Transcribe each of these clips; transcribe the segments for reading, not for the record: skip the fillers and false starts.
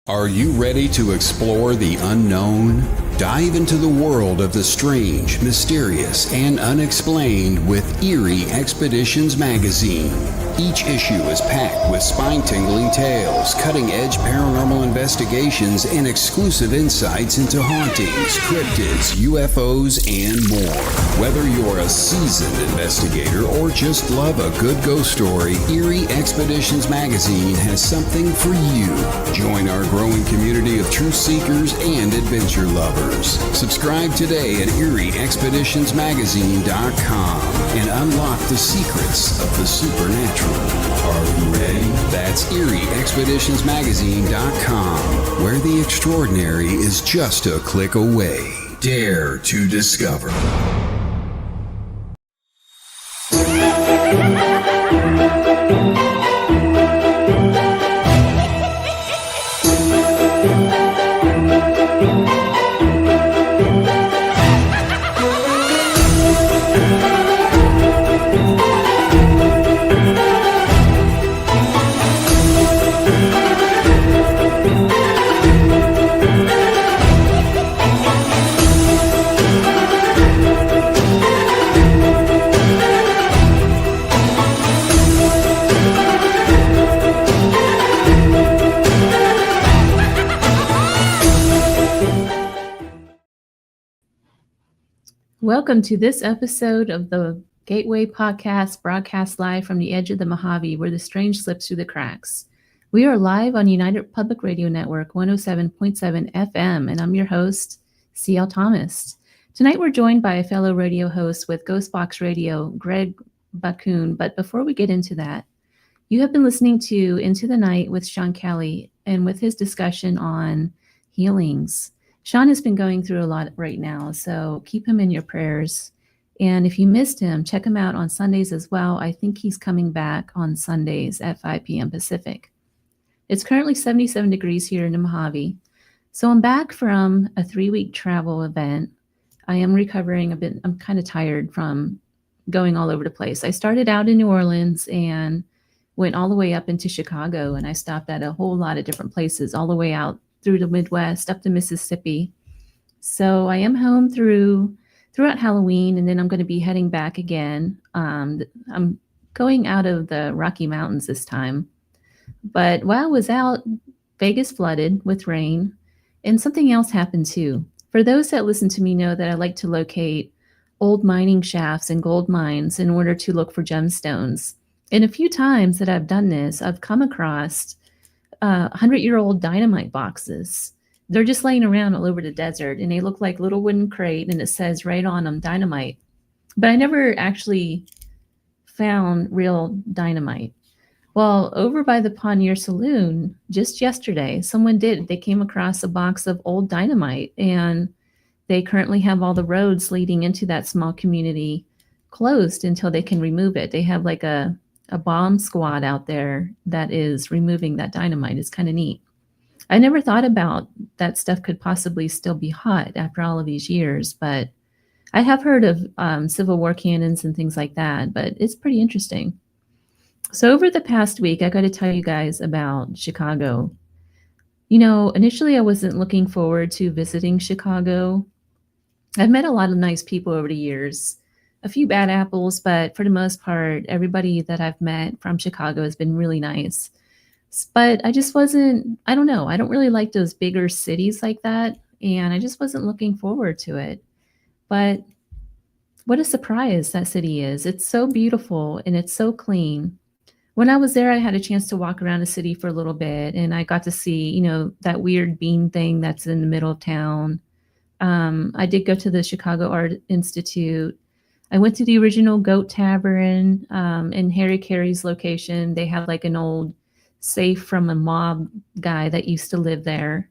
Are you ready to explore the unknown? Dive into the world of the strange, mysterious, and unexplained with Eerie Expeditions magazine. Each issue is packed with spine-tingling tales, cutting-edge paranormal investigations, and exclusive insights into hauntings, cryptids, UFOs, and more. Whether you're a seasoned investigator or just love a good ghost story, Eerie Expeditions magazine has something for you. Join our growing community of truth seekers and adventure lovers. Subscribe today at EerieExpeditionsMagazine.com and unlock the secrets of the supernatural. Are you ready? That's EerieExpeditionsMagazine.com, where the extraordinary is just a click away. Dare to discover. Welcome to this episode of the Gateway Podcast, broadcast live from the edge of the Mojave, where the strange slips through the cracks. We are live on United Public Radio Network 107.7 FM, and I'm your host, C.L. Thomas. Tonight we're joined by a fellow radio host with GhostBox Radio, Greg Bakun. But before we get into that, you have been listening to Into the Night with Sean Kelly, and with his discussion on healings. Sean has been going through a lot right now, so keep him in your prayers. And if you missed him, check him out on Sundays as well. I think he's coming back on Sundays at 5 p.m. Pacific. It's currently 77 degrees here in the Mojave. So I'm back from a 3-week travel event. I am recovering a bit. I'm kind of tired from going all over the place. I started out in New Orleans and went all the way up into Chicago, and I stopped at a whole lot of different places, all the way out through the Midwest, up to Mississippi. So I am home throughout Halloween, and then I'm going to be heading back again. I'm going out of the Rocky Mountains this time. But while I was out, Vegas flooded with rain, and something else happened too. For those that listen to me know that I like to locate old mining shafts and gold mines in order to look for gemstones. And a few times that I've done this, I've come across 100-year-old dynamite boxes. They're just laying around all over the desert, and they look like little wooden crate, and it says right on them dynamite. But I never actually found real dynamite. Well, over by the Panier Saloon, just yesterday, someone did. They came across a box of old dynamite, and they currently have all the roads leading into that small community closed until they can remove it. They have like a bomb squad out there that is removing that dynamite. It's kind of neat. I never thought about that stuff could possibly still be hot after all of these years, but I have heard of Civil War cannons and things like that, but it's pretty interesting. So over the past week, I got to tell you guys about Chicago. You know, initially I wasn't looking forward to visiting Chicago. I've met a lot of nice people over the years. A few bad apples, but for the most part, everybody that I've met from Chicago has been really nice. But I just wasn't, I don't know, I don't really like those bigger cities like that, and I just wasn't looking forward to it. But what a surprise that city is. It's so beautiful and it's so clean. When I was there, I had a chance to walk around the city for a little bit, and I got to see, you know, that weird bean thing that's in the middle of town. I did go to the Chicago Art Institute. I went to the original Goat Tavern in Harry Carey's location. They have like an old safe from a mob guy that used to live there.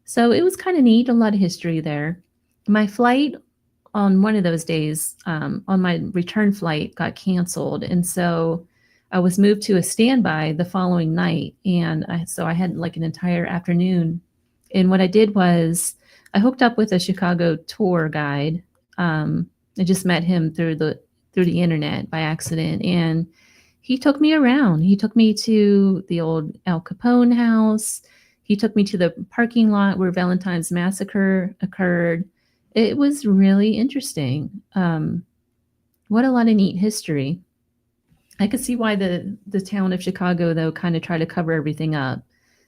So it was kind of neat, a lot of history there. My flight on one of those days, on my return flight, got canceled. And so I was moved to a standby the following night. And so I had like an entire afternoon. And what I did was I hooked up with a Chicago tour guide. I just met him through the internet by accident, and he took me around. He took me to the old Al Capone house. He took me to the parking lot where Valentine's Massacre occurred. It was really interesting. What a lot of neat history. I could see why the town of Chicago, though, kind of tried to cover everything up.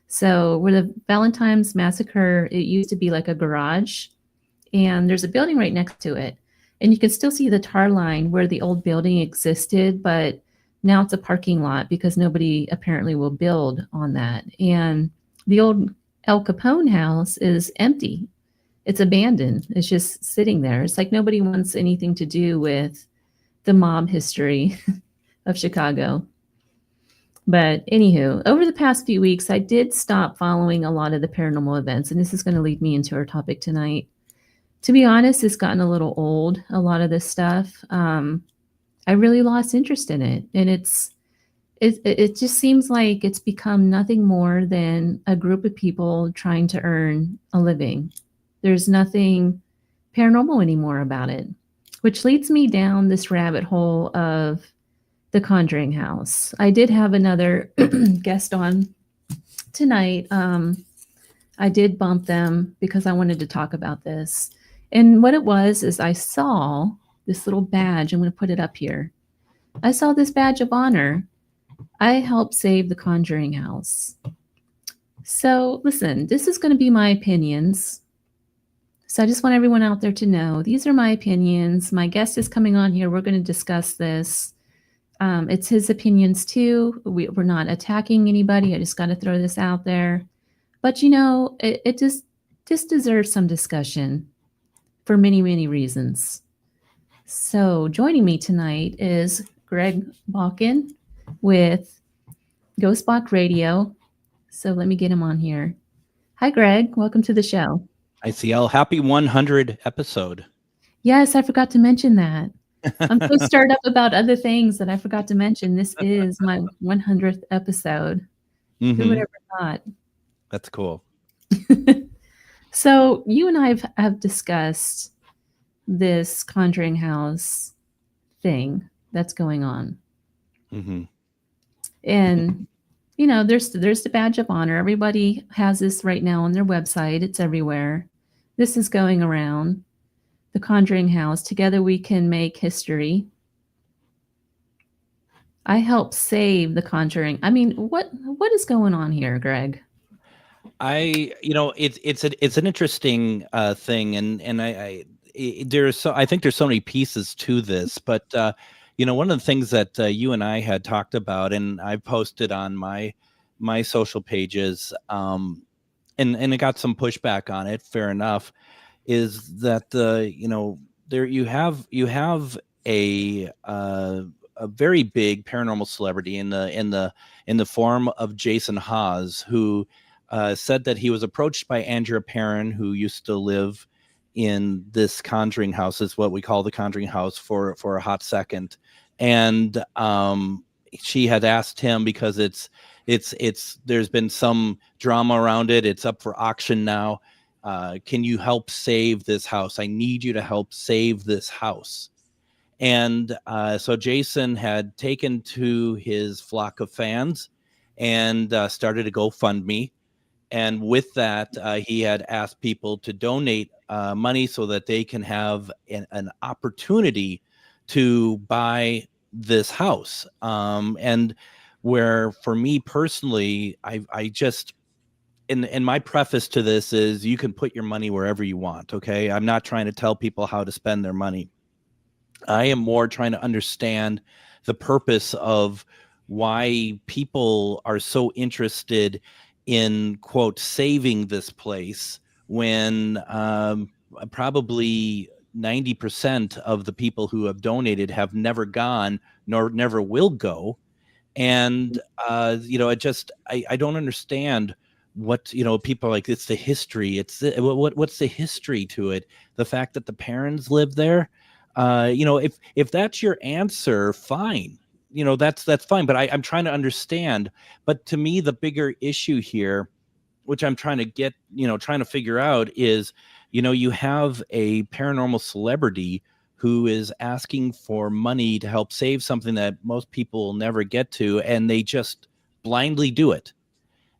So where the Valentine's Massacre, it used to be like a garage, and there's a building right next to it. And you can still see the tar line where the old building existed, but now it's a parking lot because nobody apparently will build on that. And the old El Capone house is empty. It's abandoned. It's just sitting there. It's like nobody wants anything to do with the mob history of Chicago. But anywho, over the past few weeks, I did stop following a lot of the paranormal events, and this is going to lead me into our topic tonight. To be honest, it's gotten a little old, a lot of this stuff. I really lost interest in it, and it just seems like it's become nothing more than a group of people trying to earn a living. There's nothing paranormal anymore about it, which leads me down this rabbit hole of the Conjuring house. I did have another guest on tonight. I did bump them because I wanted to talk about this. And what it was is I saw this little badge. I'm going to put it up here. I saw this badge of honor. I helped save the Conjuring house. So listen, this is going to be my opinions. So I just want everyone out there to know these are my opinions. My guest is coming on here. We're going to discuss this. It's his opinions too. We're not attacking anybody. I just got to throw this out there. But you know, it just deserves some discussion for many, many reasons. So joining me tonight is Greg Bakun with GhostBox Radio. So let me get him on here. Hi, Greg. Welcome to the show. ICL, happy 100 episode. Yes, I forgot to mention that. I'm so stirred up about other things that I forgot to mention. This is my 100th episode. Mm-hmm. Who would ever thought? That's cool. So you and I have discussed this Conjuring house thing that's going on. Mm-hmm. And, you know, there's the badge of honor. Everybody has this right now on their website. It's everywhere. This is going around. The Conjuring house. Together we can make history. I helped save the Conjuring. I mean, what is going on here, Greg? It's an interesting thing, and I think there's so many pieces to this, but one of the things that you and I had talked about, and I posted on my social pages, and it got some pushback on it. Fair enough. Is that there you have a very big paranormal celebrity in the form of Jason Hawes, who said that he was approached by Andrea Perron, who used to live in this Conjuring house, is what we call the Conjuring house for a hot second, and she had asked him because it's there's been some drama around it. It's up for auction now. Can you help save this house? I need you to help save this house. And so Jason had taken to his flock of fans and started a GoFundMe. And with that, he had asked people to donate money so that they can have an opportunity to buy this house. And where for me personally, I just... And my preface to this is you can put your money wherever you want, okay? I'm not trying to tell people how to spend their money. I am more trying to understand the purpose of why people are so interested in, quote, saving this place when probably 90% of the people who have donated have never gone nor never will go. And, I don't understand what people are like. It's the history. It's what's the history to it? The fact that the parents live there. If that's your answer, fine. That's fine. But I'm trying to understand. But to me, the bigger issue here, which I'm trying to figure out, is you have a paranormal celebrity who is asking for money to help save something that most people will never get to, and they just blindly do it.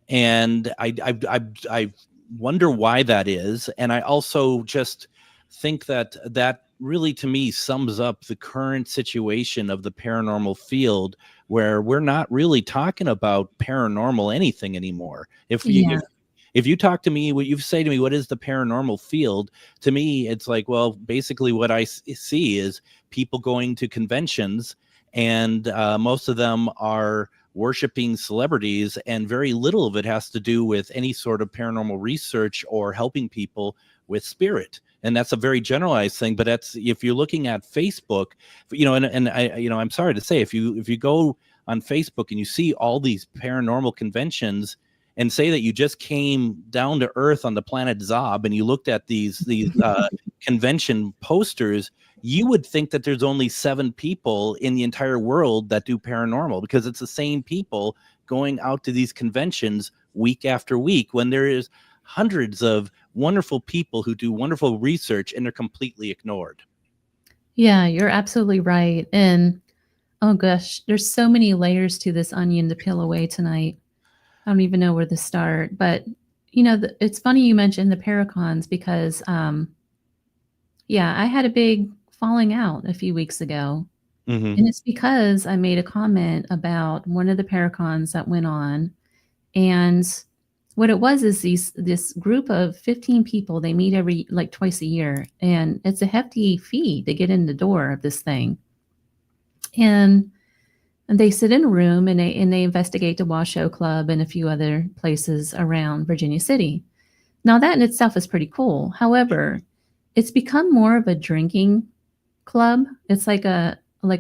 And I wonder why that is. And I also just think that really, to me, sums up the current situation of the paranormal field, where we're not really talking about paranormal anything anymore. If you talk to me, what you say to me, what is the paranormal field? To me, it's like, well, basically what I see is people going to conventions, and most of them are worshiping celebrities, and very little of it has to do with any sort of paranormal research or helping people with spirit. And that's a very generalized thing, but that's, if you're looking at Facebook, and I, I'm sorry to say, if you go on Facebook and you see all these paranormal conventions, and say that you just came down to earth on the planet Zob, and you looked at these convention posters, you would think that there's only 7 people in the entire world that do paranormal, because it's the same people going out to these conventions week after week, when there is hundreds of wonderful people who do wonderful research, and they're completely ignored. Yeah, you're absolutely right. And oh gosh, there's so many layers to this onion to peel away tonight. I don't even know where to start, but it's funny you mentioned the Paracons, because I had a big falling out a few weeks ago. Mm-hmm. And it's because I made a comment about one of the Paracons that went on. And what it was is this group of 15 people, they meet twice a year, and it's a hefty fee to get in the door of this thing. And they sit in a room, and they investigate the Washoe Club and a few other places around Virginia City. Now, that in itself is pretty cool. However, it's become more of a drinking club. It's like a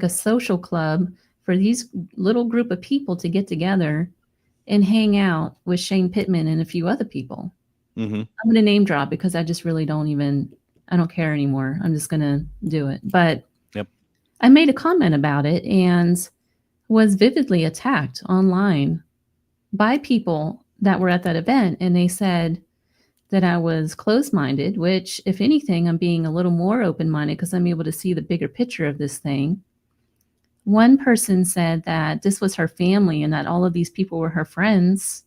social club for these little group of people to get together and hang out with Shane Pittman and a few other people. Mm-hmm. I'm going to name drop because I just really I don't care anymore. I'm just going to do it. But yep. I made a comment about it and was vividly attacked online by people that were at that event. And they said that I was closed-minded, which, if anything, I'm being a little more open-minded because I'm able to see the bigger picture of this thing. One person said that this was her family and that all of these people were her friends.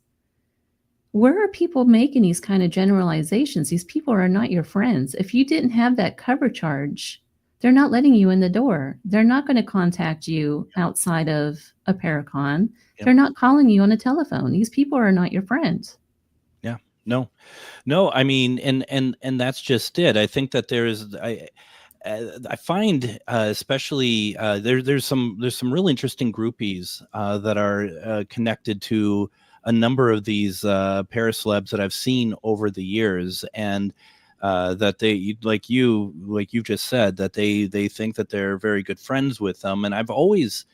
Where are people making these kind of generalizations? These people are not your friends. If you didn't have that cover charge, they're not letting you in the door. They're not going to contact you outside of a Paracon. Yep. They're not calling you on a telephone. These people are not your friends. Yeah, no. I mean, and that's just it. I think that I find especially there's some really interesting groupies that are connected to a number of these paracelebs that I've seen over the years, and that they, like you just said, that they think that they're very good friends with them. And I've always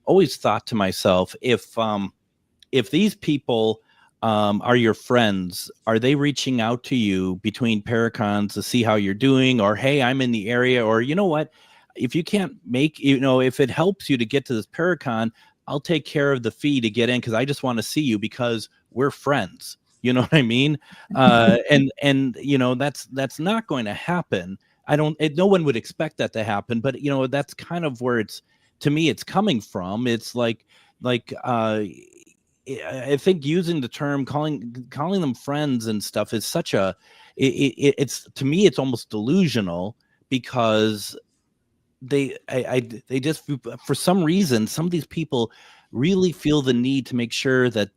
thought to myself, if these people are your friends, are they reaching out to you between Paracons to see how you're doing, or, hey, I'm in the area, or, you know what, if you can't make, if it helps you to get to this Paracon, I'll take care of the fee to get in, because I just want to see you because we're friends. You know what I mean? And that's not going to happen. No one would expect that to happen, but that's kind of where to me it's coming from. It's like I think using the term calling them friends and stuff is such it's to me it's almost delusional, because they just, for some reason, some of these people really feel the need to make sure that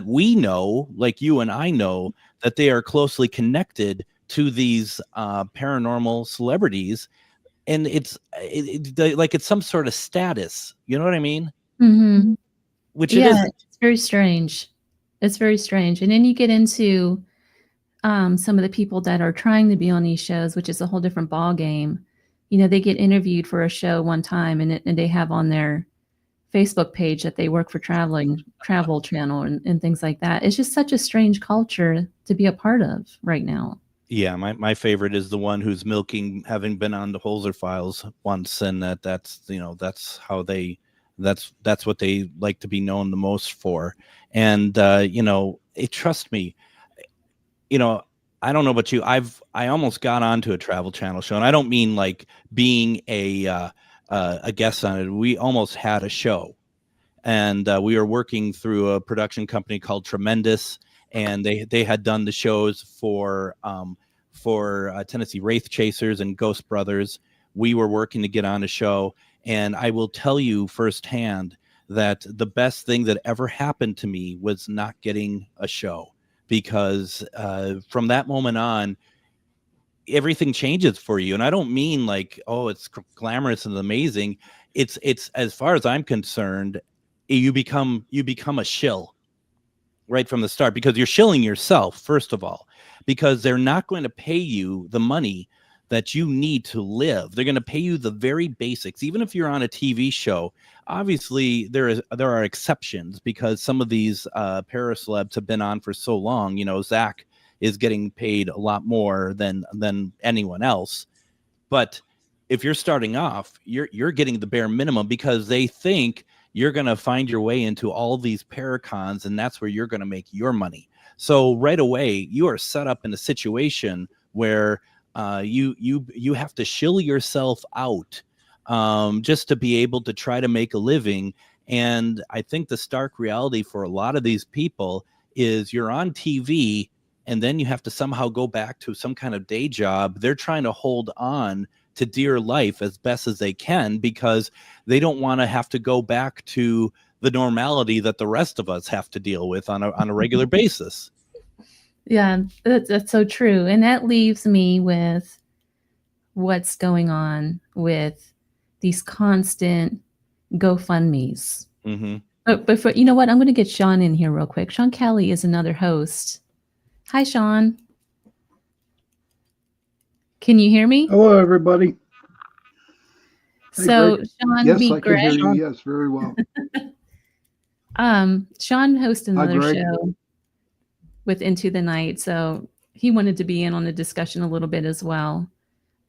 we know, like you and I know, that they are closely connected to these paranormal celebrities, and it's some sort of status. You know what I mean? Mm-hmm. Which it isn't. It's very strange. It's very strange. And then you get into some of the people that are trying to be on these shows, which is a whole different ball game. They get interviewed for a show one time, and they have on their Facebook page that they work for travel channel and things like that. It's just such a strange culture to be a part of right now. Yeah, my favorite is the one who's milking, having been on the Holzer Files once, and that's what they like to be known the most for. And trust me, I don't know about you, I almost got onto a travel channel show, and I don't mean like being a guest on it. We almost had a show, and we were working through a production company called Tremendous, and they had done the shows for Tennessee Wraith Chasers and Ghost Brothers. We were working to get on a show, and I will tell you firsthand that the best thing that ever happened to me was not getting a show, because from that moment on, everything changes for you. And I don't mean like, oh, it's glamorous and amazing. It's as far as I'm concerned, you become a shill right from the start, because you're shilling yourself, first of all, because they're not going to pay you the money that you need to live. They're going to pay you the very basics. Even if you're on a TV show, obviously there are exceptions, because some of these paracelebs have been on for so long. You know, Zach is getting paid a lot more than anyone else. But if you're starting off, you're getting the bare minimum, because they think you're going to find your way into all these paracons, and that's where you're going to make your money. So right away, you are set up in a situation where you have to shill yourself out just to be able to try to make a living. And I think the stark reality for a lot of these people is you're on TV, and then you have to somehow go back to some kind of day job. They're trying to hold on to dear life as best as they can, because they don't want to have to go back to the normality that the rest of us have to deal with on a regular basis. Yeah, that's so true. And that leaves me with what's going on with these constant GoFundMes. Mm-hmm. But you know what? I'm going to get Sean in here real quick. Sean Kelly is another host. Hi, Sean. Can you hear me? Hello, everybody. So, Greg. Sean, yes, meet I can Greg. hear you. Yes, very well. Sean hosts another Greg. show with Into the Night, so he wanted to be in on the discussion a little bit as well.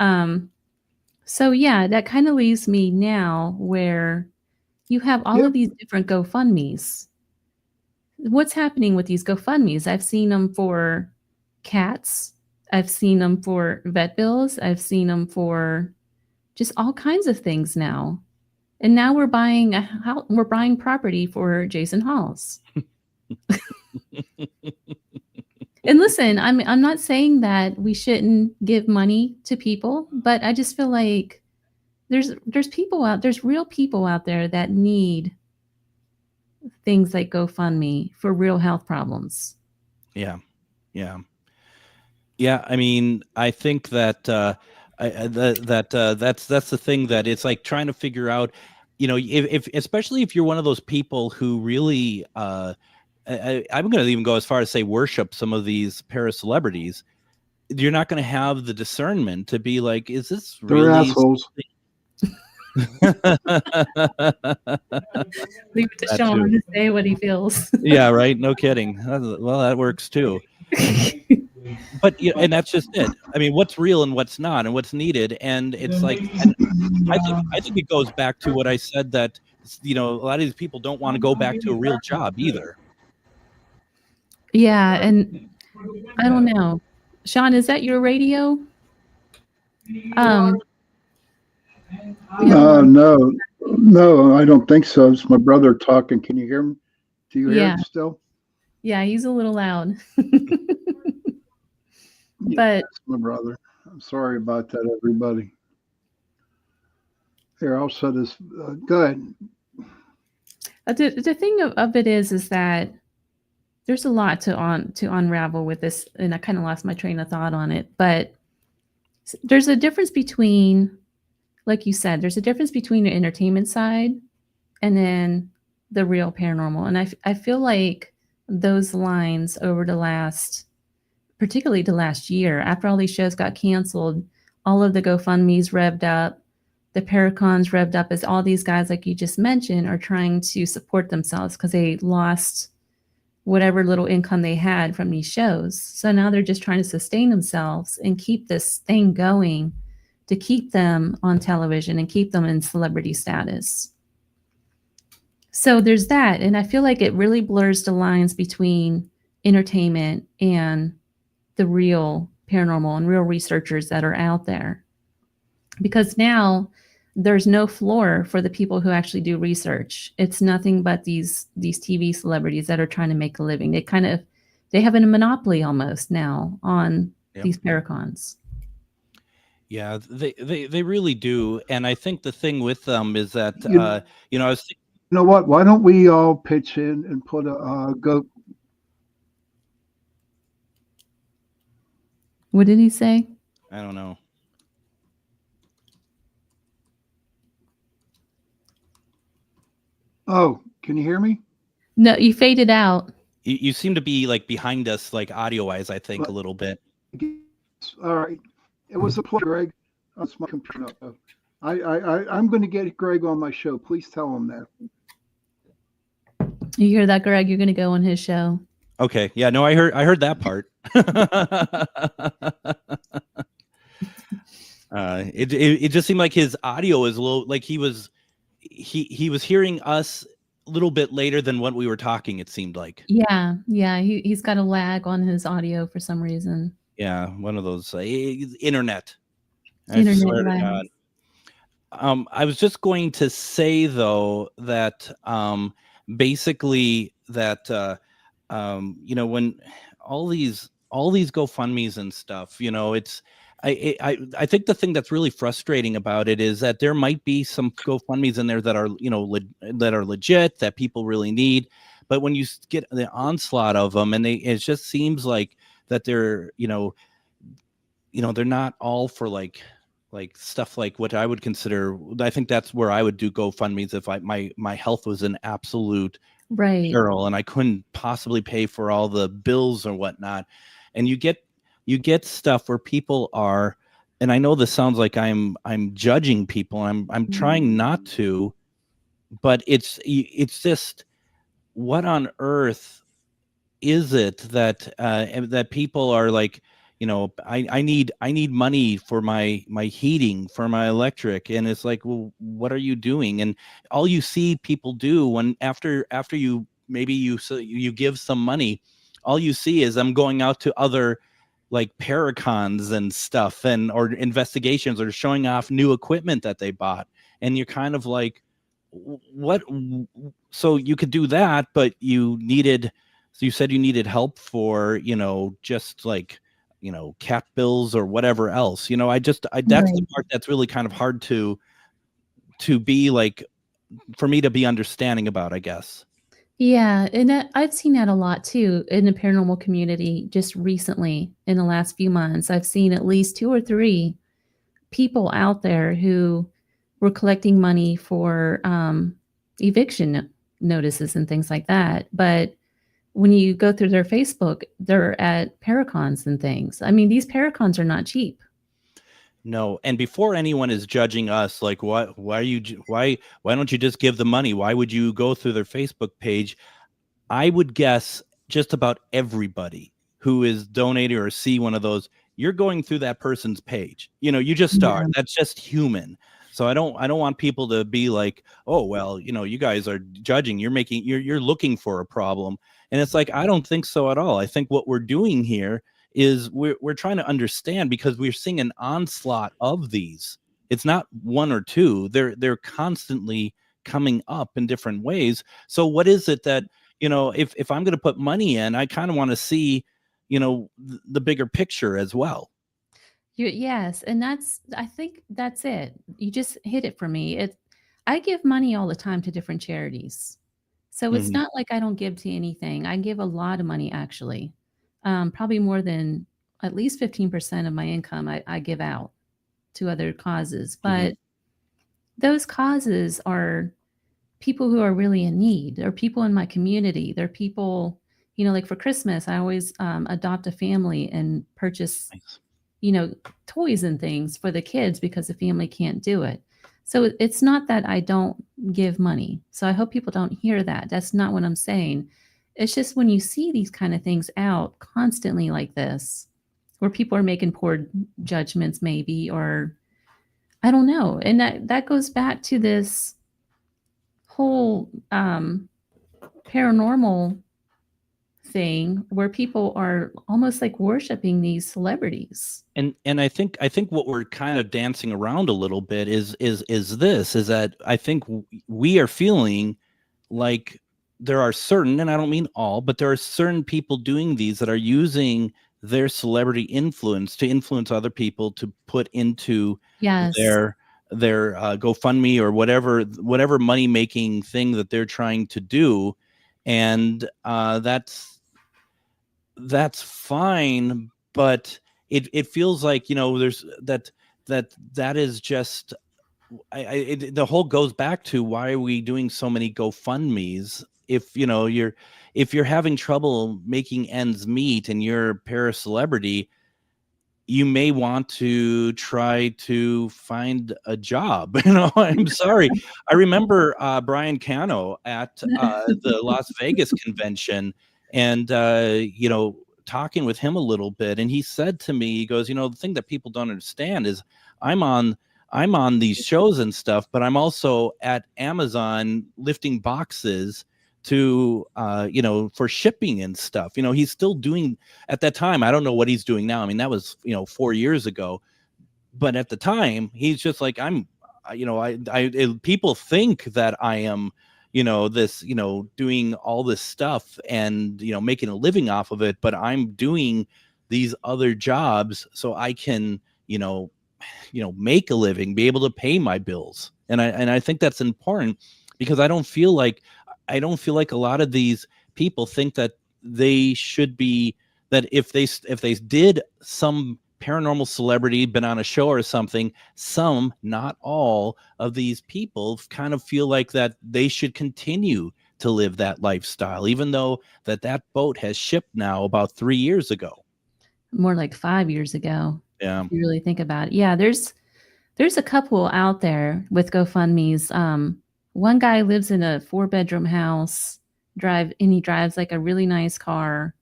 So yeah, that kind of leaves me now where you have all of these different GoFundMes. What's happening with these GoFundMes? I've seen them for cats. I've seen them for vet bills. I've seen them for just all kinds of things now. And now we're buying property for Jason Halls. And listen, I'm not saying that we shouldn't give money to people, but I just feel like there's real people out there that need things like GoFundMe for real health problems. Yeah. I mean, I think that that's the thing, that it's like trying to figure out, you know, if especially if you're one of those people who really, I'm going to even go as far as say worship some of these para-celebrities, you're not going to have the discernment to be like, is this really? They're assholes. Leave it to Sean to say what he feels. Yeah, right. No kidding. Well, that works too. But and that's just it. I mean, what's real and what's not, and what's needed, and it's like, and I think it goes back to what I said, that you know, a lot of these people don't want to go back to a real job either. Yeah, and I don't know, Sean, is that your radio? No, I don't think so. It's my brother talking. Can you hear him? Do you hear it still? Yeah, he's a little loud. Yeah, but that's my brother. I'm sorry about that, everybody. Here, I'll set this. Go ahead. The thing of it is that there's a lot to unravel with this, and I kind of lost my train of thought on it. But there's a difference between, like you said, there's a difference between the entertainment side and then the real paranormal. And I feel like those lines over particularly the last year, after all these shows got canceled, all of the GoFundMes revved up, the Paracons revved up, as all these guys, like you just mentioned, are trying to support themselves because they lost whatever little income they had from these shows. So now they're just trying to sustain themselves and keep this thing going to keep them on television and keep them in celebrity status. So there's that. And I feel like it really blurs the lines between entertainment and the real paranormal and real researchers that are out there. Because now there's no floor for the people who actually do research. It's nothing but these TV celebrities that are trying to make a living. They have a monopoly almost now on these paracons. Yeah, they really do. And I think the thing with them is that, I was thinking, you know what? Why don't we all pitch in and put a go? What did he say? I don't know. Oh, can you hear me? No, you faded out. You seem to be like behind us, like audio wise, I think, a little bit. All right. It was a pleasure, Greg. That's my computer. I'm going to get Greg on my show. Please tell him that. You hear that, Greg? You're going to go on his show. Okay. Yeah, no, I heard that part. It just seemed like his audio was a little, like he was hearing us a little bit later than what we were talking, it seemed like. Yeah. He's got a lag on his audio for some reason. Yeah, one of those internet. Internet swear to lag. God. I was just going to say though that basically that when all these GoFundMes and stuff, it's I think the thing that's really frustrating about it is that there might be some GoFundMes in there that are that are legit, that people really need, but when you get the onslaught of them, and it just seems like that they're they're not all for like stuff like what I would consider. I think that's where I would do GoFundMes if my health was an absolute peril and I couldn't possibly pay for all the bills or whatnot. And you get stuff where people are, and I know this sounds like I'm judging people. I'm trying not to, but it's just, what on earth is it that people are like, I need money for my heating, for my electric, and it's like, well, what are you doing? And all you see people do when after you give some money, all you see is them going out to other like paracons and stuff or investigations, or showing off new equipment that they bought, and you're kind of like, what? So you could do that, but you said you needed help for just like cat bills or whatever else. That's the part that's really kind of hard to be like, for me to be understanding about, I guess. Yeah, and I've seen that a lot too in the paranormal community. Just recently, in the last few months, I've seen at least 2 or 3 people out there who were collecting money for eviction notices and things like that. But when you go through their Facebook, they're at paracons and things. I mean, these paracons are not cheap. No, and before anyone is judging us, like, why don't you just give the money? Why would you go through their Facebook page? I would guess just about everybody who is donating or see one of those, you're going through that person's page. You just are. That's just human. So I don't want people to be like, oh, well, you guys are judging. You're looking for a problem. And it's like, I don't think so at all. I think what we're doing here is we're trying to understand, because we're seeing an onslaught of these. It's not 1 or 2. They're constantly coming up in different ways. So what is it that, if I'm going to put money in, I kind of want to see, the bigger picture as well. Yes. And I think that's it. You just hit it for me. I give money all the time to different charities. So it's not like I don't give to anything. I give a lot of money, actually. Probably more than at least 15% of my income I give out to other causes. But those causes are people who are really in need. They're people in my community. They're people, like for Christmas, I always adopt a family and purchase, toys and things for the kids because the family can't do it. So it's not that I don't give money. So I hope people don't hear that. That's not what I'm saying. It's just when you see these kind of things out constantly like this, where people are making poor judgments maybe, or I don't know. And that goes back to this whole paranormal thing where people are almost like worshiping these celebrities. And I think what we're kind of dancing around a little bit is that I think we are feeling like there are certain, and I don't mean all, but there are certain people doing these that are using their celebrity influence to influence other people to put into Yes. their GoFundMe or whatever money making thing that they're trying to do, and that's fine, but it feels like, there's that is just the whole goes back to, why are we doing so many GoFundMes if you're having trouble making ends meet and you're a para-celebrity? You may want to try to find a job. I'm sorry. I remember Brian Cano at the Las Vegas convention, and talking with him a little bit, and he said to me, he goes, the thing that people don't understand is I'm on these shows and stuff, but I'm also at Amazon lifting boxes to for shipping and stuff. He's still doing, at that time, I don't know what he's doing now. I mean, that was 4 years ago, but at the time he's just like, people think that I am doing all this stuff and making a living off of it, but I'm doing these other jobs so I can make a living, be able to pay my bills. And I think that's important, because I don't feel like a lot of these people think that they should be, that if they did some paranormal celebrity, been on a show or something, some, not all of these people kind of feel like that they should continue to live that lifestyle, even though that boat has shipped now about 3 years ago. More like 5 years ago. Yeah. If you really think about it. Yeah, there's a couple out there with GoFundMes. One guy lives in a 4-bedroom house, and he drives like a really nice car,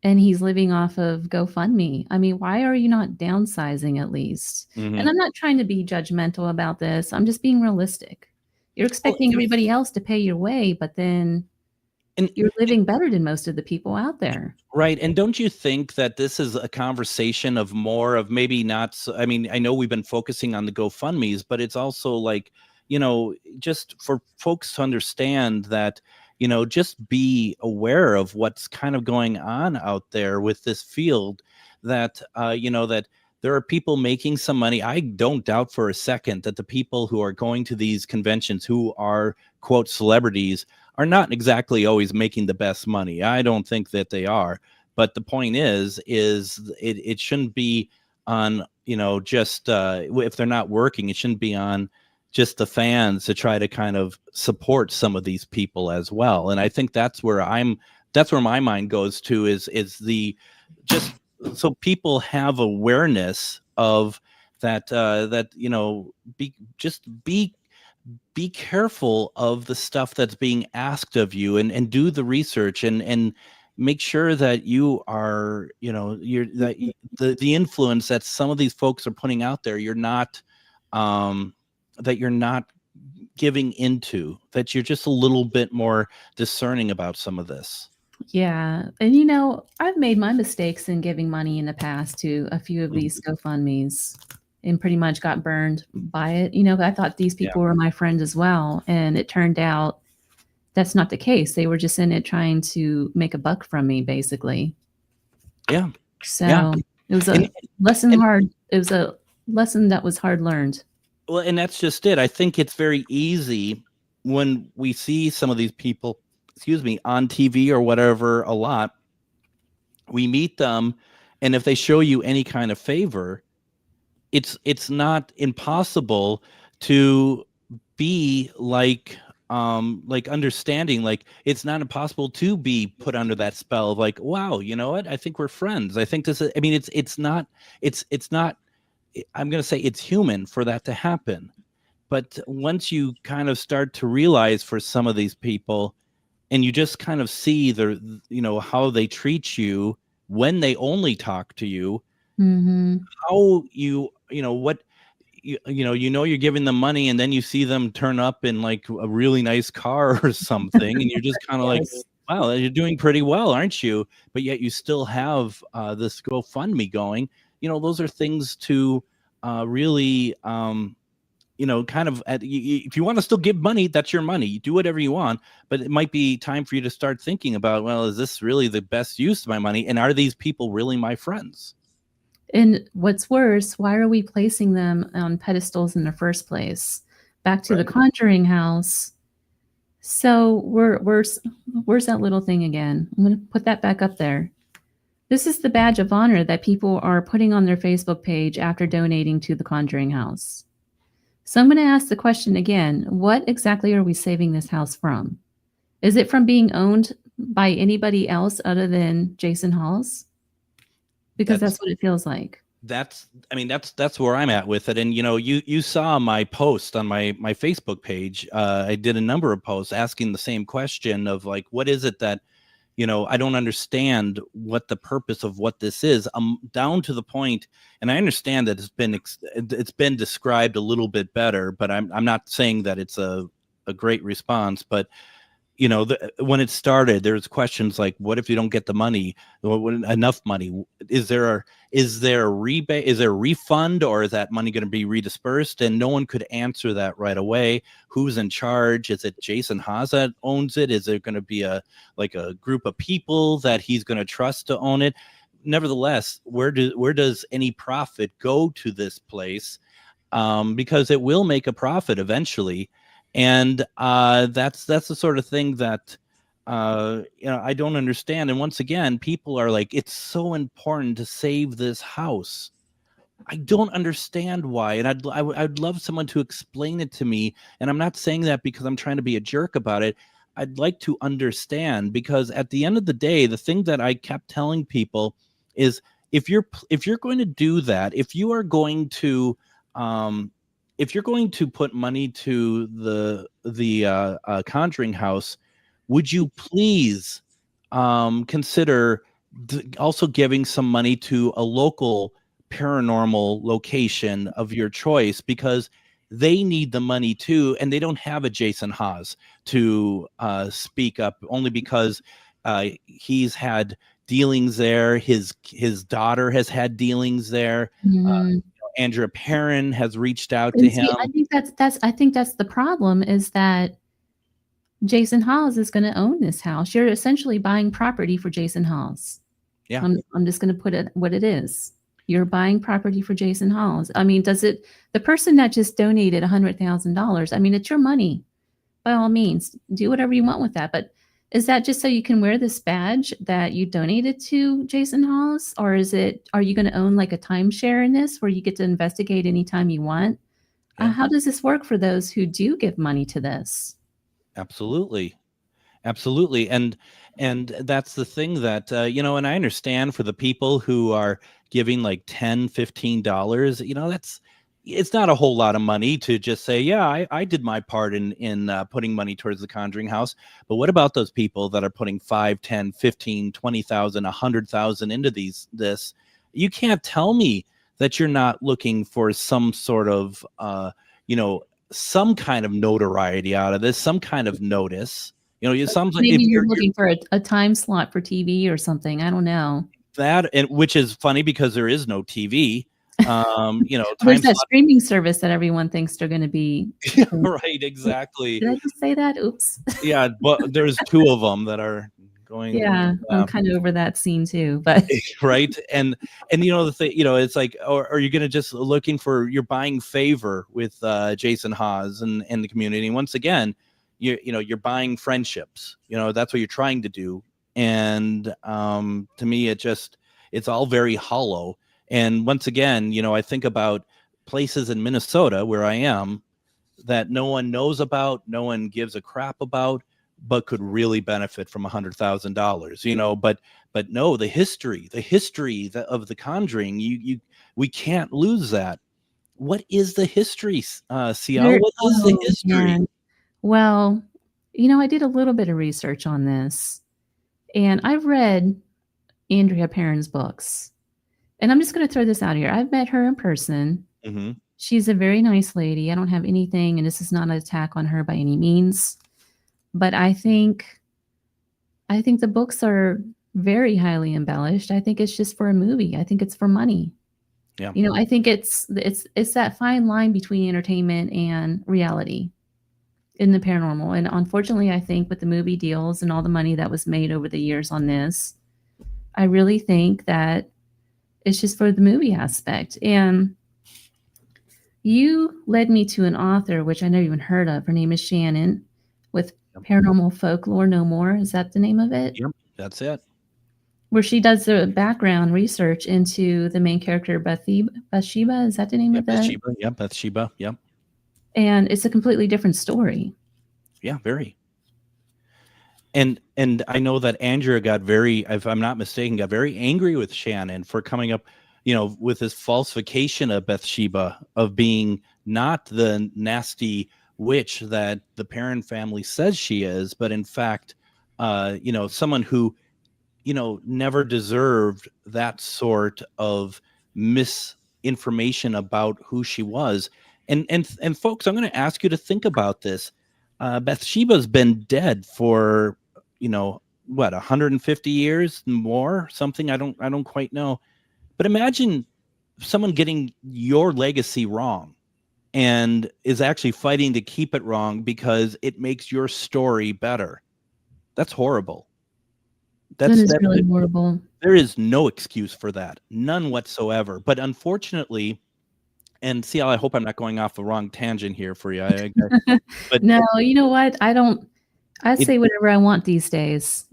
and he's living off of GoFundMe. I mean, why are you not downsizing at least? Mm-hmm. And I'm not trying to be judgmental about this. I'm just being realistic. You're expecting everybody else to pay your way, but then you're living better than most of the people out there. Right. And don't you think that this is a conversation of more of maybe not, I mean, I know we've been focusing on the GoFundMes, but it's also like, just for folks to understand that, just be aware of what's kind of going on out there with this field, that, that there are people making some money. I don't doubt for a second that the people who are going to these conventions who are, quote, celebrities are not exactly always making the best money. I don't think that they are. But the point is it shouldn't be on, just if they're not working, it shouldn't be on just the fans to try to kind of support some of these people as well. And I think that's where my mind goes to, is the, just so people have awareness of that, be careful of the stuff that's being asked of you, and do the research and make sure that you are, the influence that some of these folks are putting out there, you're not, that you're not giving into, that you're just a little bit more discerning about some of this. Yeah. And, I've made my mistakes in giving money in the past to a few of these GoFundMes, and pretty much got burned by it. I thought these people were my friends as well. And it turned out that's not the case. They were just in it trying to make a buck from me, basically. Yeah. So it was a lesson that was hard learned. Well, and that's just it. I think it's very easy when we see some of these people, on TV or whatever a lot, we meet them, and if they show you any kind of favor, it's not impossible to be like understanding, like it's not impossible to be put under that spell of like, wow, you know what? I think we're friends. I think this is, I mean, it's not, I'm going to say it's human for that to happen. But once you kind of start to realize for some of these people, and you just kind of see how they treat you when they only talk to you, how you're giving them money, and then you see them turn up in like a really nice car or something, and you're just kind of like, Well, you're doing pretty well, aren't you? But yet you still have this GoFundMe going. Those are things to really, kind of, if you want to still give money, that's your money. You do whatever you want, but it might be time for you to start thinking about, well, is this really the best use of my money? And are these people really my friends? And what's worse, why are we placing them on pedestals in the first place? Back to the Conjuring house. So where's that little thing again? I'm going to put that back up there. This is the badge of honor that people are putting on their Facebook page after donating to the Conjuring house. So I'm going to ask the question again. What exactly are we saving this house from? Is it from being owned by anybody else other than Jason Hawes? Because that's what it feels like. That's where I'm at with it. And, you saw my post on my Facebook page. I did a number of posts asking the same question of like, what is it that, I don't understand what the purpose of what this is. Down to the point, and I understand that it's been described a little bit better, but I'm not saying that it's a great response, but when it started, there's questions like, what if you don't get the money, enough money? Is there a rebate? Is there a refund, or is that money going to be redispersed? And no one could answer that right away. Who's in charge? Is it Jason Hawes that owns it? Is there going to be a group of people that he's going to trust to own it? Nevertheless, where does any profit go to this place? Because it will make a profit eventually. And that's the sort of thing that I don't understand. And once again, people are like, it's so important to save this house. I don't understand why, and I'd love someone to explain it to me. And I'm not saying that because I'm trying to be a jerk about it. I'd like to understand, because at the end of the day, the thing that I kept telling people is, if you're going to do that, if you're going to put money to the Conjuring house, would you please consider also giving some money to a local paranormal location of your choice, because they need the money too, and they don't have a Jason Hawes to speak up, only because he's had dealings there. His daughter has had dealings there. Mm-hmm. Andrea Perrin has reached out to him. I think that's the problem, is that Jason Hawes is going to own this house. You're essentially buying property for Jason Hawes. Yeah. I'm just going to put it what it is. You're buying property for Jason Hawes. I mean, the person that just donated $100,000, I mean, it's your money. By all means, do whatever you want with that. But is that just so you can wear this badge that you donated to Jason Hawes? Or are you going to own like a timeshare in this where you get to investigate anytime you want? Yeah. How does this work for those who do give money to this? Absolutely. And that's the thing that, and I understand for the people who are giving like $10, $15, it's not a whole lot of money to just say, yeah, I did my part in putting money towards the Conjuring house. But what about those people that are putting 5, 10, 15, 20,000, 100,000 into this? You can't tell me that you're not looking for some sort of, some kind of notoriety out of this, some kind of notice. Maybe you're looking for a time slot for TV or something. I don't know. That, and which is funny because there is no TV. There's that streaming service that everyone thinks they're going to be. Right, exactly. Did I just say that? Oops. Yeah, but there's 2 of them that are going. Yeah, I'm kind of over that scene too. But right, and the thing, it's like, or are you going to just you're buying favor with Jason Hawes and the community? And once again, you're buying friendships. That's what you're trying to do. And to me, it's all very hollow. And once again, I think about places in Minnesota where I am that no one knows about, no one gives a crap about, but could really benefit from $100,000. But no, the history of the Conjuring, we can't lose that. What is the history, CL? What is the history? Man. Well, I did a little bit of research on this, and I've read Andrea Perrin's books. And I'm just going to throw this out here. I've met her in person. Mm-hmm. She's a very nice lady. I don't have anything, and this is not an attack on her by any means. But I think I think the books are very highly embellished. I think it's just for a movie. I think it's for money. Yeah. I think it's that fine line between entertainment and reality in the paranormal. And unfortunately, I think with the movie deals and all the money that was made over the years on this, I really think that it's just for the movie aspect. And you led me to an author, which I never even heard of. Her name is Shannon, with Paranormal Folklore No More. Is that the name of it? Yep, that's it. Where she does the background research into the main character, Bathsheba. Is that the name of that? Bathsheba. Yep, Bathsheba. Yep. And it's a completely different story. Yeah, very. And I know that Andrea got very, if I'm not mistaken, got very angry with Shannon for coming up, with this falsification of Bathsheba, of being not the nasty witch that the Perrin family says she is, but in fact, someone who, never deserved that sort of misinformation about who she was. And folks, I'm going to ask you to think about this. Bathsheba's been dead for, 150 years more, something. I don't quite know. But imagine someone getting your legacy wrong and is actually fighting to keep it wrong because it makes your story better. That's horrible. That's really horrible. There is no excuse for that. None whatsoever. But unfortunately, and see, I hope I'm not going off the wrong tangent here for you. But no, you know what? I say whatever I want these days,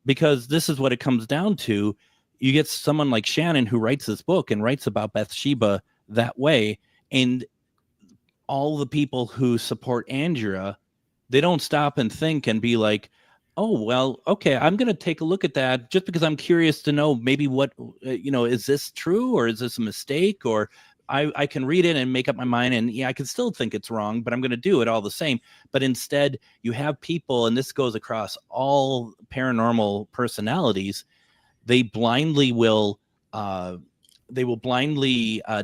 Because this is what it comes down to. You get someone like Shannon who writes this book and writes about Bathsheba that way. And all the people who support Andrea, they don't stop and think and be like, oh, well, okay, I'm going to take a look at that just because I'm curious to know maybe what, is this true or is this a mistake? Or I can read it and make up my mind, and I can still think it's wrong, but I'm going to do it all the same. But instead, you have people, and this goes across all paranormal personalities, they blindly will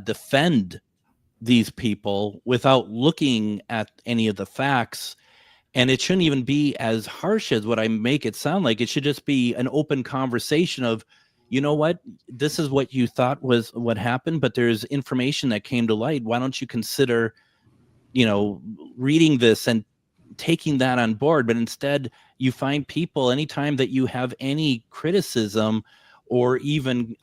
defend these people without looking at any of the facts. And it shouldn't even be as harsh as what I make it sound like. It should just be an open conversation of, you know what, this is what you thought was what happened, but there's information that came to light. Why don't you consider, reading this and taking that on board? But instead, you find people, anytime that you have any criticism or even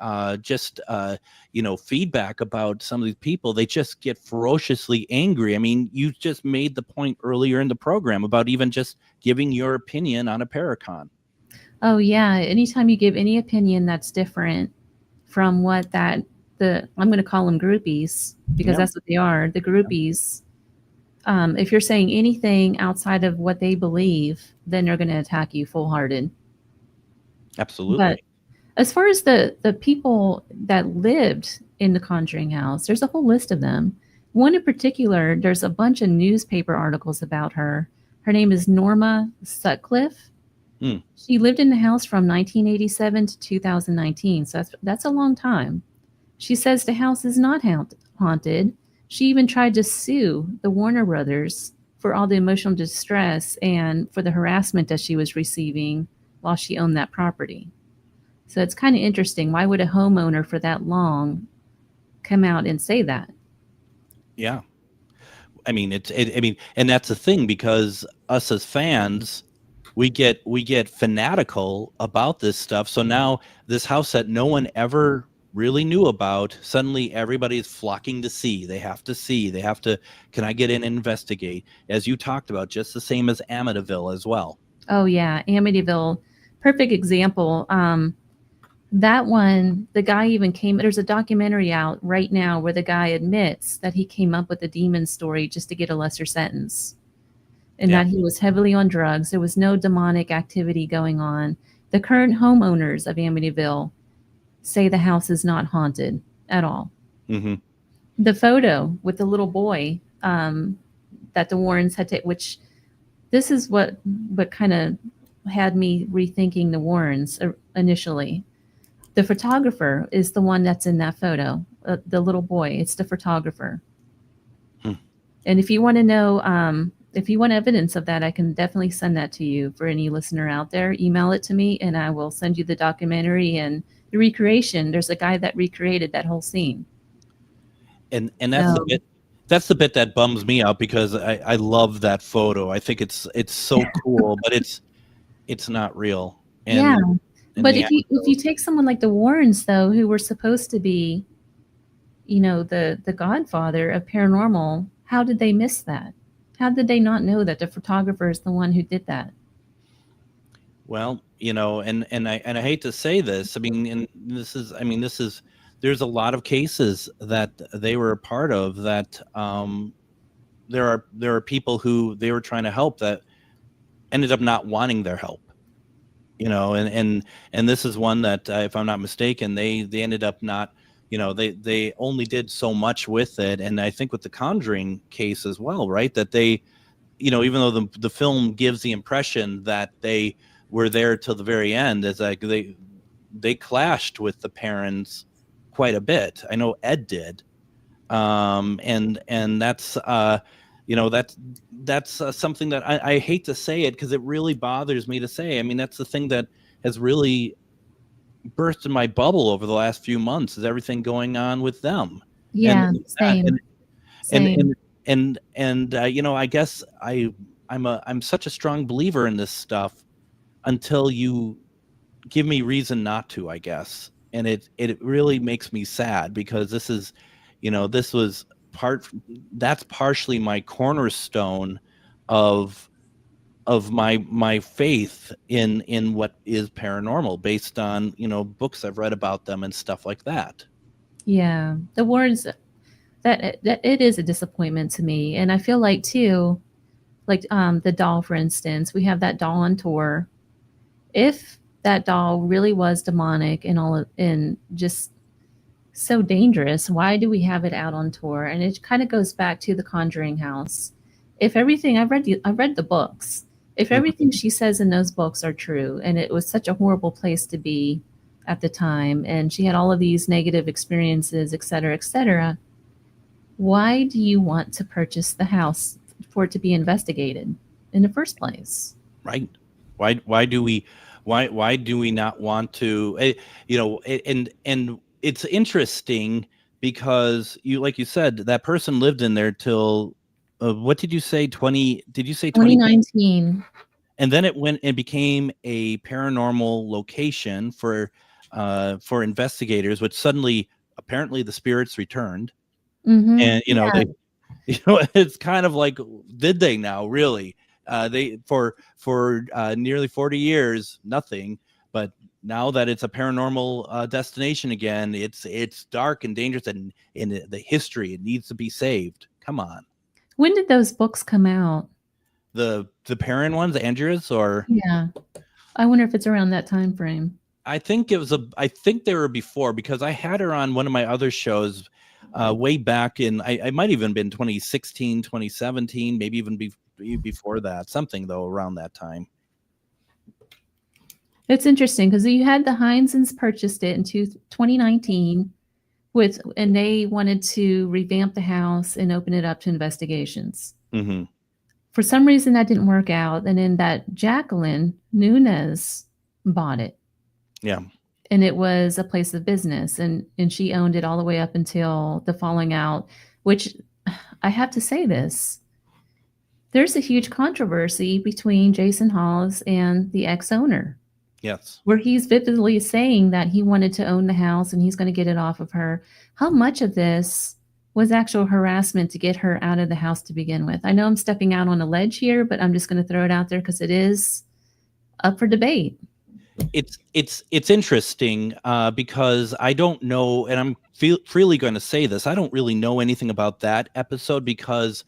feedback about some of these people, they just get ferociously angry. I mean, you just made the point earlier in the program about even just giving your opinion on a Paracon. Oh yeah. Anytime you give any opinion that's different from what I'm going to call them groupies, because that's what they are. The groupies, if you're saying anything outside of what they believe, then they're going to attack you full-hearted. Absolutely. But as far as the people that lived in the Conjuring house, there's a whole list of them. One in particular, there's a bunch of newspaper articles about her. Her name is Norma Sutcliffe. She lived in the house from 1987 to 2019. So that's a long time. She says the house is not haunted. She even tried to sue the Warner Brothers for all the emotional distress and for the harassment that she was receiving while she owned that property. So it's kind of interesting. Why would a homeowner for that long come out and say that? Yeah. I mean, and that's the thing, because us as fans, we get fanatical about this stuff. So now this house that no one ever really knew about, suddenly everybody's flocking to see. They have to, can I get in and investigate? As you talked about, just the same as Amityville as well. Oh yeah, Amityville, perfect example. That one, the guy even there's a documentary out right now where the guy admits that he came up with the demon story just to get a lesser sentence. And that he was heavily on drugs. There was no demonic activity going on. The current homeowners of Amityville say the house is not haunted at all. Mm-hmm. The photo with the little boy that the Warrens had taken, which this is what kind of had me rethinking the Warrens initially. The photographer is the one that's in that photo, the little boy. It's the photographer. And if you want to know if you want evidence of that, I can definitely send that to you. For any listener out there, email it to me and I will send you the documentary and the recreation. There's a guy that recreated that whole scene. And that's the bit that bums me out, because I love that photo. I think it's so cool, but it's not real. And but if you take someone like the Warrens, though, who were supposed to be, the godfather of paranormal, how did they miss that? How did they not know that the photographer is the one who did that? Well, and I hate to say this. I mean, and this is there's a lot of cases that they were a part of that. There are people who they were trying to help that ended up not wanting their help. And this is one that, if I'm not mistaken, they ended up not. They only did so much with it. And I think with the Conjuring case as well, right? That they, even though the film gives the impression that they were there till the very end, it's like they clashed with the parents quite a bit. I know Ed did. And that's, that's something that I hate to say it, because it really bothers me to say. I mean, that's the thing that has really burst in my bubble over the last few months, is everything going on with them. Yeah, same. I guess I'm such a strong believer in this stuff until you give me reason not to, I guess. And it really makes me sad, because this is, that's partially my cornerstone of my faith in what is paranormal, based on books I've read about them and stuff like that. Yeah, the Warrens, that it is a disappointment to me, and I feel like too, like the doll, for instance, we have that doll on tour. If that doll really was demonic and just so dangerous, why do we have it out on tour? And it kind of goes back to the Conjuring house. If everything I've read the books, if everything she says in those books are true, and it was such a horrible place to be at the time, and she had all of these negative experiences, et cetera, why do you want to purchase the house for it to be investigated in the first place? Right. Why do we not want to, and it's interesting, because like you said, that person lived in there till, what did you say? 2019. And then it went and became a paranormal location for investigators, which suddenly, apparently the spirits returned. Mm-hmm. And, it's kind of like, did they now really? They for nearly 40 years, nothing. But now that it's a paranormal destination again, it's dark and dangerous, and in the history, it needs to be saved. Come on. When did those books come out? The Perrin ones, Andrea's, or? Yeah, I wonder if it's around that time frame. I think they were before, because I had her on one of my other shows way back in, I might even been 2016, 2017, maybe even before that, something though around that time. It's interesting, because you had the Heinzens purchased it in 2019 and they wanted to revamp the house and open it up to investigations. Mm-hmm. For some reason that didn't work out, and then that Jacqueline Nunez bought it. Yeah. And it was a place of business, and she owned it all the way up until the falling out, which I have to say this. There's a huge controversy between Jason Hawes and the ex-owner. Yes. Where he's vividly saying that he wanted to own the house and he's going to get it off of her. How much of this was actual harassment to get her out of the house to begin with? I know I'm stepping out on a ledge here, but I'm just going to throw it out there because it is up for debate. It's interesting because I don't know, and I'm freely going to say this, I don't really know anything about that episode, because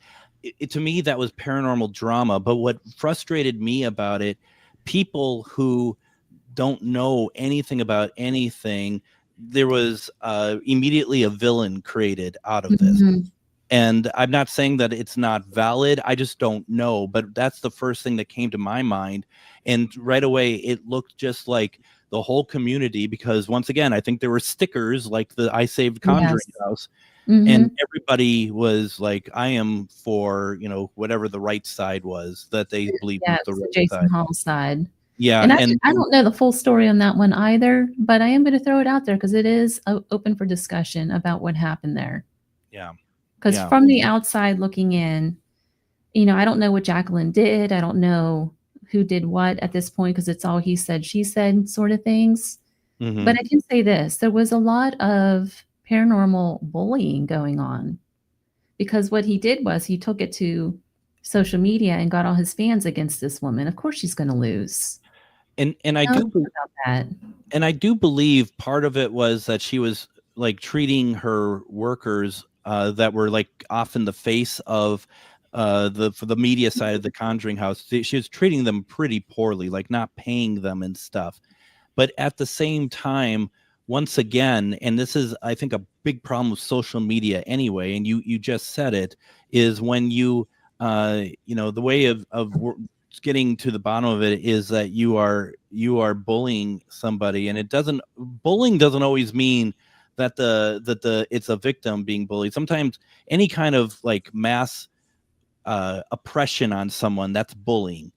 to me that was paranormal drama. But what frustrated me about it, people who don't know anything about anything, there was immediately a villain created out of this. Mm-hmm. And I'm not saying that it's not valid. I just don't know. But that's the first thing that came to my mind. And right away, it looked just like the whole community, because once again, I think there were stickers like the I Saved Conjuring House. Mm-hmm. And everybody was like, I am for, whatever the right side was that they believed was the right Jason side. Hall side. Yeah. And I don't know the full story on that one either, but I am going to throw it out there because it is open for discussion about what happened there. Yeah. Because from the outside looking in, I don't know what Jacqueline did. I don't know who did what at this point because it's all he said, she said sort of things. Mm-hmm. But I can say this, there was a lot of paranormal bullying going on because what he did was he took it to social media and got all his fans against this woman. Of course she's going to lose. And I do about that. And I do believe part of it was that she was like treating her workers that were like off in the face of for the media side of the Conjuring House. She was treating them pretty poorly, like not paying them and stuff. But at the same time, once again, and this is, I think, a big problem with social media anyway, and you just said it, is when the way of getting to the bottom of it is that you are bullying somebody, and bullying doesn't always mean that it's a victim being bullied. Sometimes any kind of like mass oppression on someone, that's bullying.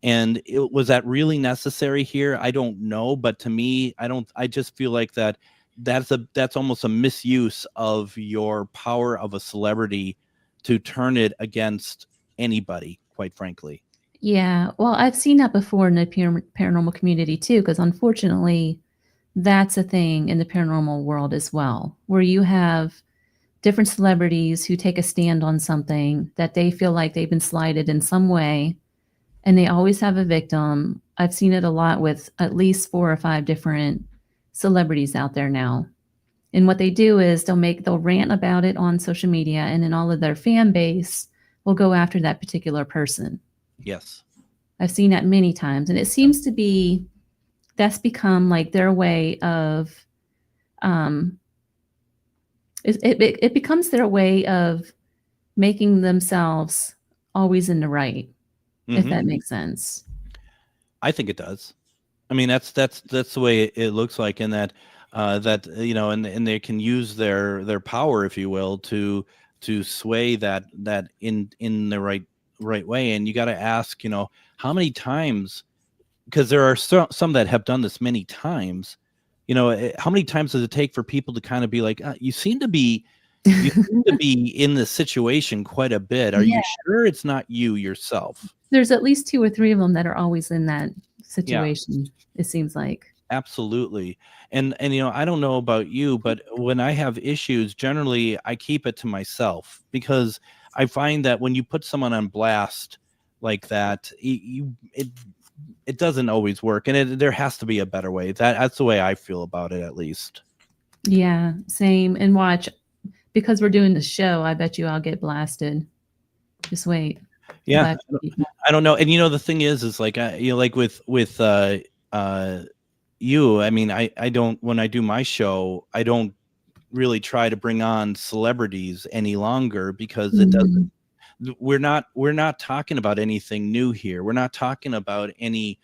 And was that really necessary here? I don't know, but to me, I just feel like that's almost a misuse of your power of a celebrity to turn it against anybody, quite frankly. Yeah, well, I've seen that before in the paranormal community too, because unfortunately, that's a thing in the paranormal world as well, where you have different celebrities who take a stand on something that they feel like they've been slighted in some way, and they always have a victim. I've seen it a lot with at least 4 or 5 different celebrities out there now. And what they do is they'll rant about it on social media, and then all of their fan base will go after that particular person. Yes. I've seen that many times. And it seems to be, that's become like their way of, it becomes their way of making themselves always in the right, if that makes sense. I think it does. I mean, that's the way it looks like, in that, and they can use their power, if you will, to sway that in the right way. And you got to ask, how many times, because there are some that have done this many times, how many times does it take for people to kind of be like, you seem to be in this situation quite a bit. Are you sure it's not you yourself? There's at least 2 or 3 of them that are always in that situation. It seems like. Absolutely. And I don't know about you, but when I have issues, generally I keep it to myself, because I find that when you put someone on blast like that, it doesn't always work, and there has to be a better way. That's the way I feel about it, at least. Yeah, same. And watch, because we're doing the show, I bet you I'll get blasted. Just wait. Yeah, I don't know. And the thing is like like with you. I mean, I don't, when I do my show, I don't really try to bring on celebrities any longer, because it doesn't. We're not talking about anything new here. We're not talking about any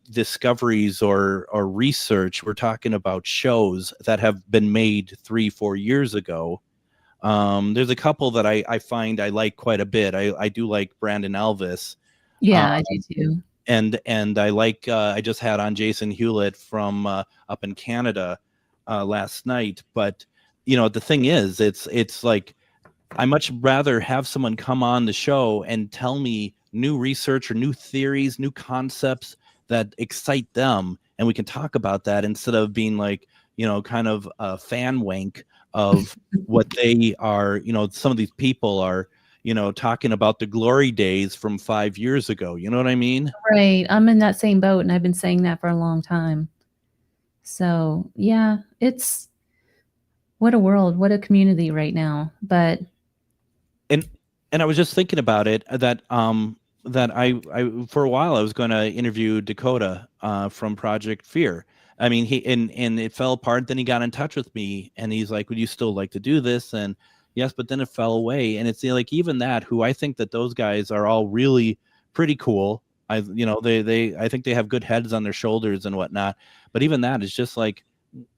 discoveries or research. We're talking about shows that have been made 3-4 years ago. There's a couple that I find I like quite a bit. I do like Brandon Elvis. Yeah, I do too. And I like, I just had on Jason Hewlett from up in Canada last night. But the thing is, it's like, I much rather have someone come on the show and tell me new research or new theories, new concepts that excite them, and we can talk about that, instead of being like, kind of a fan wank of what they are. Some of these people are, talking about the glory days from 5 years ago. You know what I mean? Right. I'm in that same boat, and I've been saying that for a long time. So yeah, it's, what a world, what a community right now. But And I was just thinking about it, that I for a while I was going to interview Dakota from Project Fear. I mean, and it fell apart. Then he got in touch with me, and he's like, "Would you still like to do this?" And Yes, but then it fell away. And it's like, even that, who I think that those guys are all really pretty cool. I think they have good heads on their shoulders and whatnot. But even that is just like,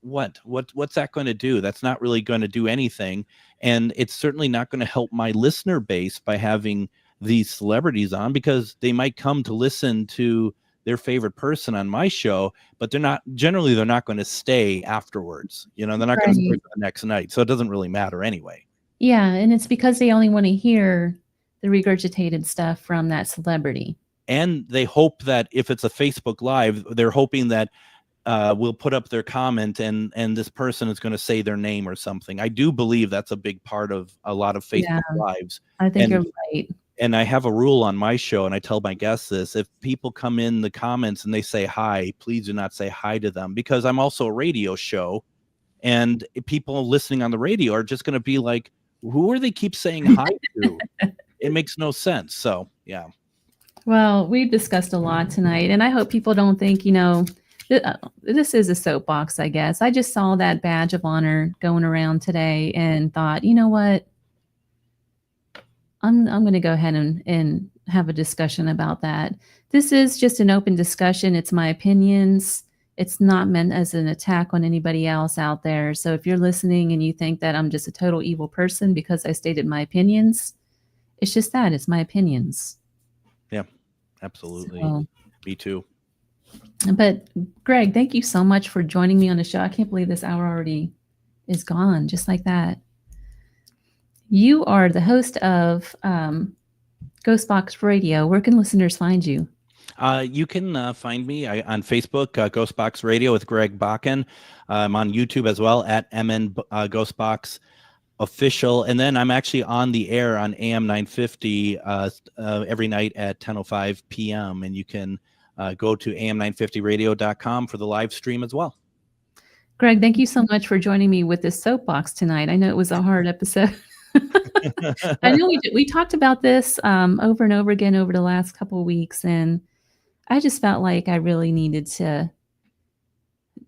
what's that going to do? That's not really going to do anything. And it's certainly not going to help my listener base by having these celebrities on, because they might come to listen to their favorite person on my show, but they're not going to stay afterwards. They're not going to stay for the next night. So it doesn't really matter anyway. Yeah. And it's because they only want to hear the regurgitated stuff from that celebrity. And they hope that if it's a Facebook Live, they're hoping that we'll put up their comment and this person is going to say their name or something. I do believe that's a big part of a lot of Facebook Lives. I think you're right. And I have a rule on my show, and I tell my guests this: if people come in the comments and they say hi, please do not say hi to them, because I'm also a radio show, and people listening on the radio are just going to be like, who are they keep saying hi to? It makes no sense. So, yeah. Well, we've discussed a lot tonight, and I hope people don't think, this is a soapbox, I guess. I just saw that badge of honor going around today and thought, you know what? I'm going to go ahead and have a discussion about that. This is just an open discussion. It's my opinions. It's not meant as an attack on anybody else out there. So if you're listening and you think that I'm just a total evil person because I stated my opinions, it's just that. It's my opinions. Yeah, absolutely. So, me too. But Greg, thank you so much for joining me on the show. I can't believe this hour already is gone, just like that. You are the host of GhostBox Radio. Where can listeners find you? You can find me on Facebook, GhostBox Radio with Greg Bakun. I'm on YouTube as well at MN GhostBox Official. And then I'm actually on the air on AM950 every night at 10:05 p.m. And you can go to am950radio.com for the live stream as well. Greg, thank you so much for joining me with this soapbox tonight. I know it was a hard episode. I know we talked about this over and over again over the last couple of weeks, and I just felt like I really needed to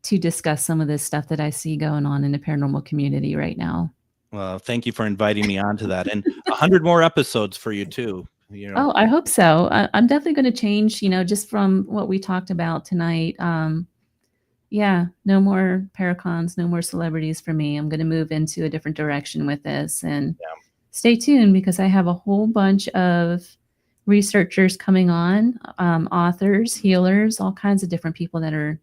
discuss some of this stuff that I see going on in the paranormal community right now. Well, thank you for inviting me on to that, and 100 more episodes for you too. Oh, I hope so. I'm definitely going to change, just from what we talked about tonight. Yeah, no more paracons, no more celebrities for me. I'm going to move into a different direction with this, and stay tuned, because I have a whole bunch of researchers coming on, authors, healers, all kinds of different people that are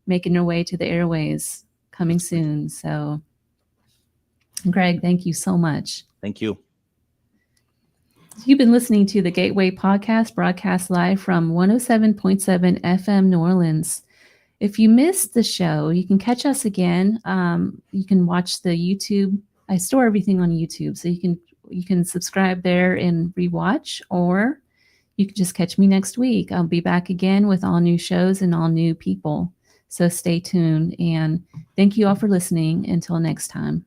making their way to the airways coming soon. So, Greg, thank you so much. Thank you. You've been listening to the Gateway Podcast, broadcast live from 107.7 FM New Orleans. If you missed the show, you can catch us again. You can watch the YouTube. I store everything on YouTube, so you can subscribe there and rewatch, or you can just catch me next week. I'll be back again with all new shows and all new people. So stay tuned, and thank you all for listening. Until next time.